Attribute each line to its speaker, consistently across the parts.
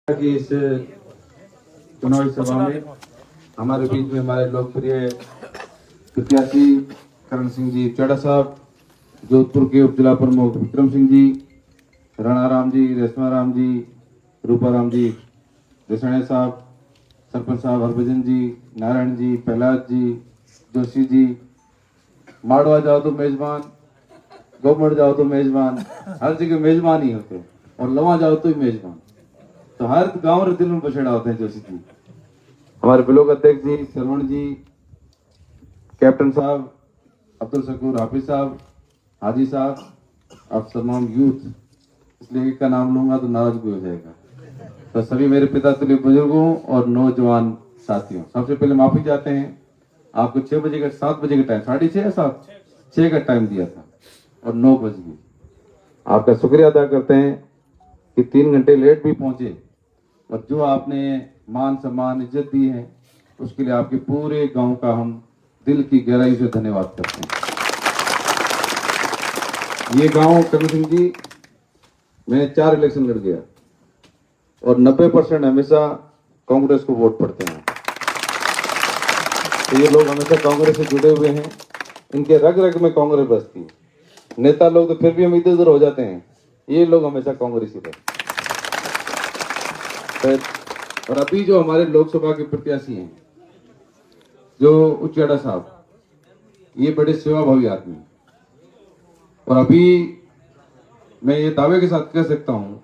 Speaker 1: कि इस चुनावी सभा में हमारे बीच में हमारे लोकप्रिय प्रत्याशी करण सिंह जी चड़ा साहब, जोधपुर के उप जिला प्रमुख विक्रम सिंह जी, राणा राम जी, रेशमा राम जी, रूपा राम जी, देसाणे साहब, सरपंच साहब हरभजन जी, नारायण जी, प्रहलाद जी, जोशी जी, माड़वा जाओ तो मेजबान, गोमड़ जाओ तो मेजबान, हर जगह मेजबान ही होते और लवा जाओ तो ही मेजबान। तो हर गांव रे दिल में बसेड़ा होते हैं जोशी जी। हमारे ब्लॉक अध्यक्ष जी, श्रवण जी, कैप्टन साहब, अब्दुल शकूर, हाफिज साहब, हाजी साहब, आप तमाम यूथ, इसलिए एक का नाम लूंगा तो नाराज भी हो जाएगा। तो सभी मेरे पिता तुल्य बुजुर्गों और नौजवान साथियों, सबसे पहले माफी चाहते हैं। आपको 6 बजे का 7 बजे का टाइम, 6:30 या 6 का टाइम दिया था और 9 बज गए। आपका शुक्रिया अदा करते हैं कि 3 घंटे लेट भी पहुंचे और जो आपने मान सम्मान इज्जत दी है उसके लिए आपके पूरे गांव का हम दिल की गहराई से धन्यवाद करते हैं। ये गांव करण सिंह जी, मैं 4 इलेक्शन लड़ गया और 90% हमेशा कांग्रेस को वोट पड़ते हैं। तो ये लोग हमेशा कांग्रेस से जुड़े हुए हैं, इनके रग रग में कांग्रेस बसती है। नेता लोग तो फिर भी हम इधर उधर हो जाते हैं, ये लोग हमेशा कांग्रेस ही रहते। और अभी जो हमारे लोकसभा के प्रत्याशी हैं, जो उचेड़ा साहब, ये बड़े सेवाभावी आदमी हैं और अभी मैं ये दावे के साथ कह सकता हूं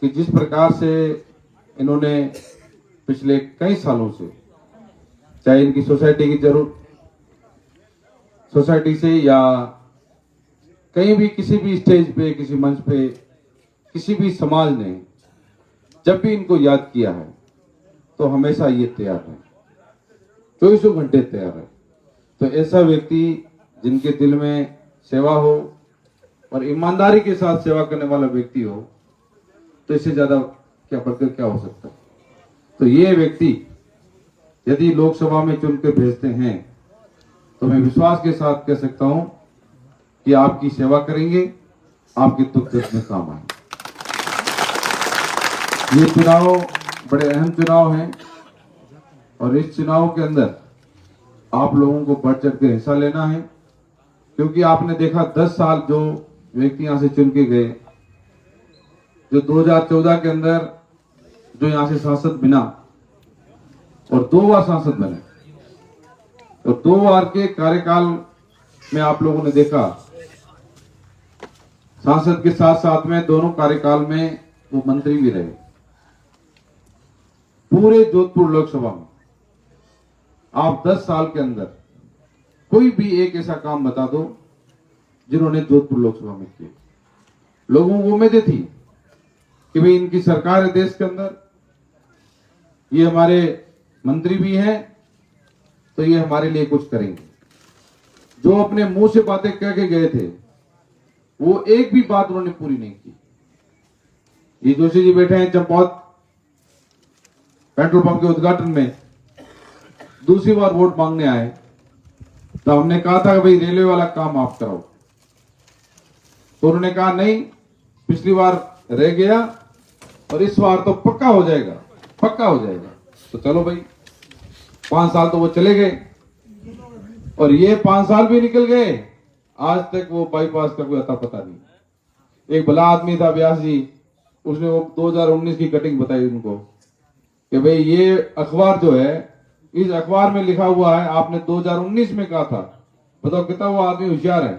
Speaker 1: कि जिस प्रकार से इन्होंने पिछले कई सालों से, चाहे इनकी सोसाइटी की जरूरत, सोसाइटी से या कहीं भी किसी भी स्टेज पे, किसी मंच पे, किसी भी समाज ने जब भी इनको याद किया है तो हमेशा ये तैयार है, 24 घंटे तैयार है। तो ऐसा व्यक्ति जिनके दिल में सेवा हो और ईमानदारी के साथ सेवा करने वाला व्यक्ति हो, तो इससे ज्यादा क्या बढ़कर क्या हो सकता है। तो ये व्यक्ति यदि लोकसभा में चुन के भेजते हैं तो मैं विश्वास के साथ कह सकता हूं कि आपकी सेवा करेंगे, आपके दुख दर्द में काम आएंगे। ये चुनाव बड़े अहम चुनाव हैं और इस चुनाव के अंदर आप लोगों को बढ़ चढ़ के हिस्सा लेना है, क्योंकि आपने देखा 10 साल जो व्यक्ति यहां से चुन के गए, जो 2014 के अंदर जो यहां से सांसद बिना और 2 बार सांसद बने और 2 बार के कार्यकाल में आप लोगों ने देखा सांसद के साथ साथ में दोनों कार्यकाल में वो मंत्री भी रहे। पूरे जोधपुर लोकसभा में आप 10 साल के अंदर कोई भी एक ऐसा काम बता दो जिन्होंने जोधपुर लोकसभा में किया। लोगों को उम्मीदें थी कि भाई इनकी सरकार है देश के अंदर, ये हमारे मंत्री भी हैं तो ये हमारे लिए कुछ करेंगे। जो अपने मुंह से बातें कह के गए थे वो एक भी बात उन्होंने पूरी नहीं की। ये जोशी जी बैठे हैं चंपावत पेट्रोल पंप के उद्घाटन में, दूसरी बार वोट मांगने आए तो हमने कहा था कि भाई रेलवे वाला काम आप कराओ, तो उन्होंने कहा नहीं, पिछली बार रह गया और इस बार तो पक्का हो जाएगा, पक्का हो जाएगा। तो चलो भाई, 5 साल तो वो चले गए और ये 5 साल भी निकल गए, आज तक वो बाईपास का कोई अता पता नहीं। एक भला आदमी था व्यास जी, उसने वो 2019 की कटिंग बताई उनको कि भाई ये अखबार जो है, इस अखबार में लिखा हुआ है आपने 2019 में कहा था। बताओ कितना वो आदमी होशियार है।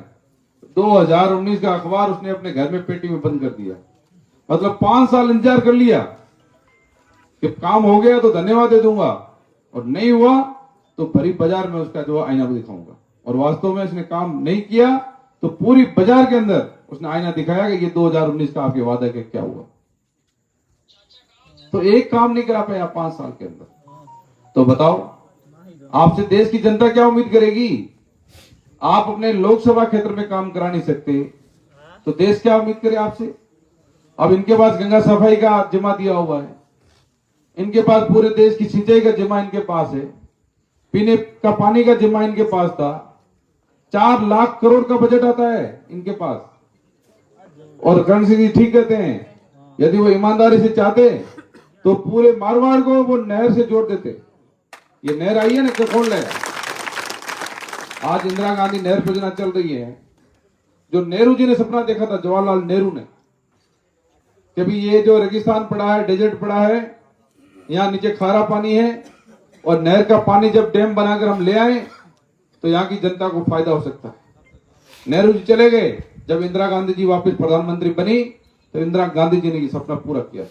Speaker 1: 2019 का अखबार उसने अपने घर में पेटी में बंद कर दिया। मतलब 5 साल इंतजार कर लिया कि काम हो गया तो धन्यवाद दे दूंगा और नहीं हुआ तो भरी बाजार में उसका जो आईना भी दिखाऊंगा। और वास्तव में उसने काम नहीं किया तो पूरी बाजार के अंदर उसने आईना दिखाया कि ये 2019 का आपके वादा के क्या हुआ। तो एक काम नहीं करा पाया 5 साल के अंदर। तो बताओ आपसे देश की जनता क्या उम्मीद करेगी? आप अपने लोकसभा क्षेत्र में काम करा नहीं सकते तो देश क्या उम्मीद करे आपसे? अब इनके पास गंगा सफाई का जिम्मा दिया हुआ है, इनके पास पूरे देश की सिंचाई का जिम्मा इनके पास है, पीने का पानी का जिम्मा इनके पास था, 4 लाख करोड़ का बजट आता है इनके पास। और करण सिंह जी ठीक कहते हैं यदि वो ईमानदारी से चाहते तो पूरे मारवाड़ को वो नहर से जोड़ देते। ये नहर आई है ना, कौन लाया? आज इंदिरा गांधी नहर योजना चल रही है, जो नेहरू जी ने सपना देखा था, जवाहरलाल नेहरू ने, कि भी ये जो रेगिस्तान पड़ा है, डेजर्ट पड़ा है, यहाँ नीचे खारा पानी है, और नहर का पानी जब डैम बनाकर हम ले आए तो यहाँ की जनता को फायदा हो सकता है। नेहरू जी चले गए, जब इंदिरा गांधी जी वापस प्रधानमंत्री बनी तो इंदिरा गांधी जी ने ये सपना पूरा किया।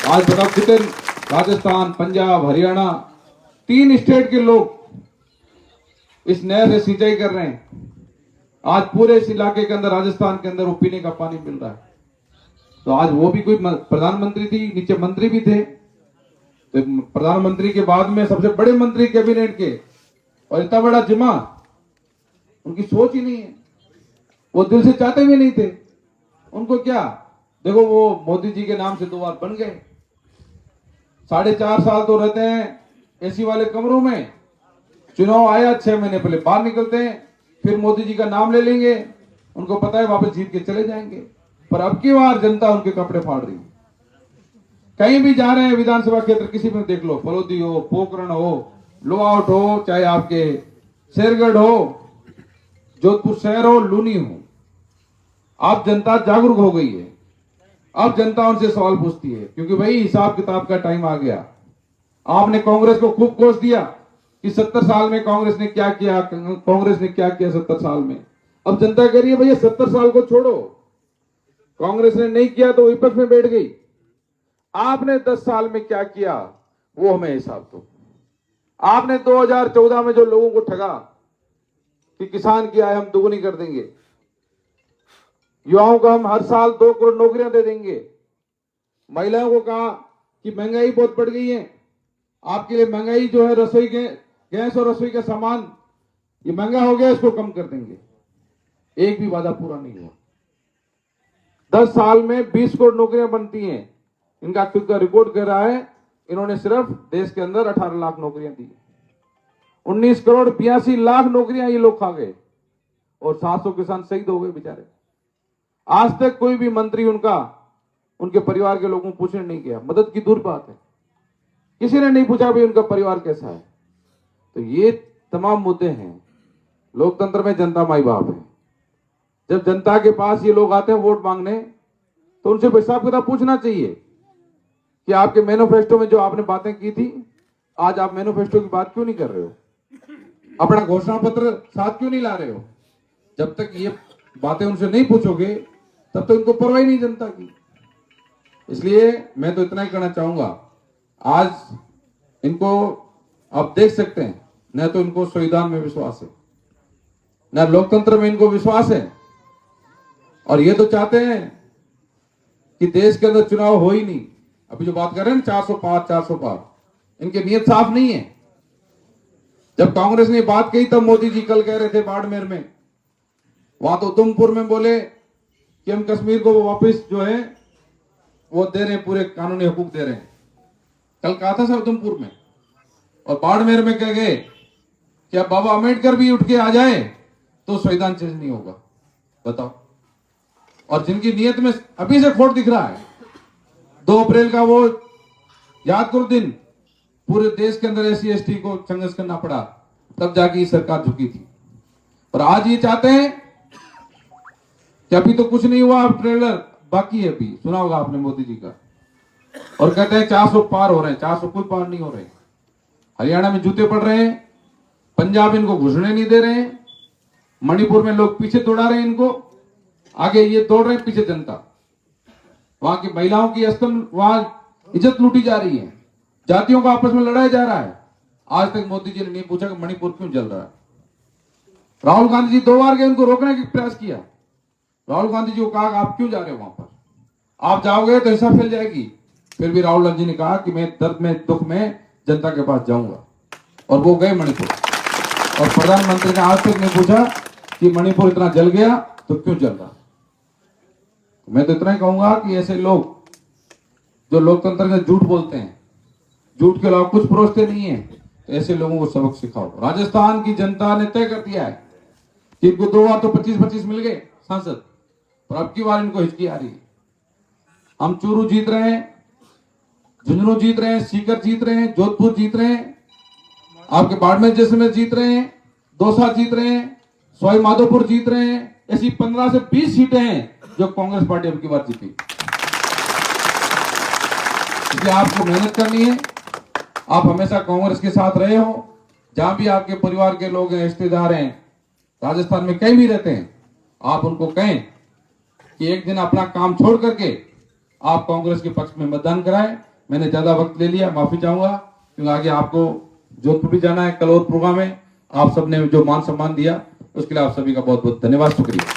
Speaker 1: आज बताओ कितने राजस्थान, पंजाब, हरियाणा, 3 स्टेट के लोग इस नहर से सिंचाई कर रहे हैं। आज पूरे इस इलाके के अंदर, राजस्थान के अंदर, वो पीने का पानी मिल रहा है। तो आज वो भी कोई प्रधानमंत्री थी, नीचे मंत्री भी थे, तो प्रधानमंत्री के बाद में सबसे बड़े मंत्री कैबिनेट के, और इतना बड़ा जिम्मा, उनकी सोच ही नहीं है। वो दिल से चाहते भी नहीं थे। उनको क्या, देखो वो मोदी जी के नाम से 2 बार बन गए, 4.5 साल तो रहते हैं एसी वाले कमरों में, चुनाव आया 6 महीने पहले बाहर निकलते हैं, फिर मोदी जी का नाम ले लेंगे, उनको पता है वापस जीत के चले जाएंगे। पर अब की बार जनता उनके कपड़े फाड़ रही है। कहीं भी जा रहे हैं, विधानसभा क्षेत्र किसी में देख लो, फलोदी हो, पोखरण हो, लोआउट हो, चाहे आपके शेरगढ़ हो, जोधपुर शहर हो, लूनी हो, अब जनता जागरूक हो गई है। अब जनता उनसे सवाल पूछती है, क्योंकि भाई हिसाब किताब का टाइम आ गया। आपने कांग्रेस को खूब कोस दिया कि 70 साल में कांग्रेस ने क्या किया, कांग्रेस ने क्या किया 70 साल में। अब जनता कह रही है भैया 70 साल को छोड़ो, कांग्रेस ने नहीं किया तो विपक्ष में बैठ गई, आपने 10 साल में क्या किया वो हमें हिसाब दो। आपने 2014 में जो लोगों को ठगा कि किसान की आय हम दुगनी कर देंगे, युवाओं को हम हर साल 2 करोड़ नौकरियां दे देंगे, महिलाओं को कहा कि महंगाई बहुत बढ़ गई है, आपके लिए महंगाई जो है, रसोई के गैस और रसोई का सामान ये महंगा हो गया, इसको कम कर देंगे। एक भी वादा पूरा नहीं हुआ। 10 साल में 20 करोड़ नौकरियां बनती हैं, इनका खुद का रिपोर्ट कर रहा है। इन्होंने सिर्फ देश के अंदर 18 लाख नौकरियां दी, 19 करोड़ 82 लाख नौकरियां ये लोग खा गए, और 700 किसान शहीद हो गए बेचारे। आज तक कोई भी मंत्री उनके परिवार के लोगों को पूछने नहीं गया। मदद की दूर बात है, किसी ने नहीं पूछा भाई उनका परिवार कैसा है। तो ये तमाम मुद्दे हैं। लोकतंत्र में जनता माई बाप है। जब जनता के पास ये लोग आते हैं वोट मांगने, तो उनसे हिसाब किताब पूछना चाहिए कि आपके मैनिफेस्टो में जो आपने बातें की थी, आज आप मैनिफेस्टो की बात क्यों नहीं कर रहे हो, अपना घोषणा पत्र साथ क्यों नहीं ला रहे हो। जब तक ये बातें उनसे नहीं पूछोगे तब तक उनको परवाह नहीं जनता की। इसलिए मैं तो इतना ही कहना चाहूंगा, आज इनको आप देख सकते हैं, न तो इनको संविधान में विश्वास है, न लोकतंत्र में इनको विश्वास है, और ये तो चाहते हैं कि देश के अंदर चुनाव हो ही नहीं। अभी जो बात कर रहे हैं 400 पार, इनकी नीयत साफ नहीं है। जब कांग्रेस ने बात कही तब मोदी जी कल कह रहे थे बाड़मेर में, वहां तो उधमपुर में बोले कि हम कश्मीर को वापस जो है वो दे रहे हैं, पूरे कानूनी हकूक दे रहे हैं। कल कहा था सर उधमपुर में, और बाड़मेर में कह गए कि अब बाबा अम्बेडकर भी उठ के आ जाए तो संविधान चेंज नहीं होगा। बताओ। और जिनकी नीयत में अभी से खोट दिख रहा है, 2 अप्रैल का वो याद करो दिन, पूरे देश के अंदर SC ST को संघर्ष करना पड़ा, तब जाके ये सरकार झुकी थी। और आज ये चाहते हैं कि अभी तो कुछ नहीं हुआ, अब ट्रेलर बाकी है, अभी सुना होगा आपने मोदी जी का, और कहते हैं 400 पार हो रहे हैं। 400 कोई पार नहीं हो रहे। हरियाणा में जूते पड़ रहे हैं, पंजाब इनको घुसने नहीं दे रहे हैं, मणिपुर में लोग पीछे दौड़ा रहे हैं इनको, आगे ये दौड़ रहे हैं पीछे जनता। वहां की महिलाओं की वहां इज्जत लूटी जा रही है, जातियों को आपस में लड़ाया जा रहा है। आज तक मोदी जी ने नहीं पूछा कि मणिपुर क्यों जल रहा है। राहुल गांधी जी 2 बार गए, उनको रोकने का प्रयास किया। राहुल गांधी जी को कहा आप क्यों जा रहे हो वहां पर, आप जाओगे तो हिंसा फैल जाएगी। फिर भी राहुल गांधी ने कहा कि मैं दर्द में दुख में जनता के पास जाऊंगा, और वो गए मणिपुर। और प्रधानमंत्री ने आज तक नहीं पूछा कि मणिपुर इतना जल गया तो क्यों जल रहा। मैं तो इतना ही कहूंगा कि ऐसे लोग जो लोकतंत्र में झूठ बोलते हैं, झूठ के अलावा कुछ परोसते नहीं है, तो ऐसे लोगों को सबक सिखाओ। राजस्थान की जनता ने तय कर दिया है कि इनको 2 बार तो 25-25 मिल गए सांसद, और अब की बार इनको हिचकी आ रही है। हम चूरू जीत रहे हैं, झुंझुनू जीत रहे हैं, सीकर जीत रहे हैं, जोधपुर जीत रहे हैं, आपके बाड़मेर जैसलमेर जीत रहे हैं, दौसा जीत रहे हैं, सवाई माधोपुर जीत रहे हैं। ऐसी 15 से 20 सीटें हैं जो कांग्रेस पार्टी अब की बार जीती। इसलिए आपको मेहनत करनी है। आप हमेशा कांग्रेस के साथ रहे हो, जहां भी आपके परिवार के लोग हैं, रिश्तेदार हैं, राजस्थान में कहीं भी रहते हैं, आप उनको कहें कि एक दिन अपना काम छोड़ करके आप कांग्रेस के पक्ष में मतदान कराएं। मैंने ज्यादा वक्त ले लिया, माफी चाहूंगा, क्योंकि आगे आपको जोधपुर भी जाना है, कल और प्रोग्राम है। आप सबने जो मान सम्मान दिया उसके लिए आप सभी का बहुत बहुत धन्यवाद, शुक्रिया।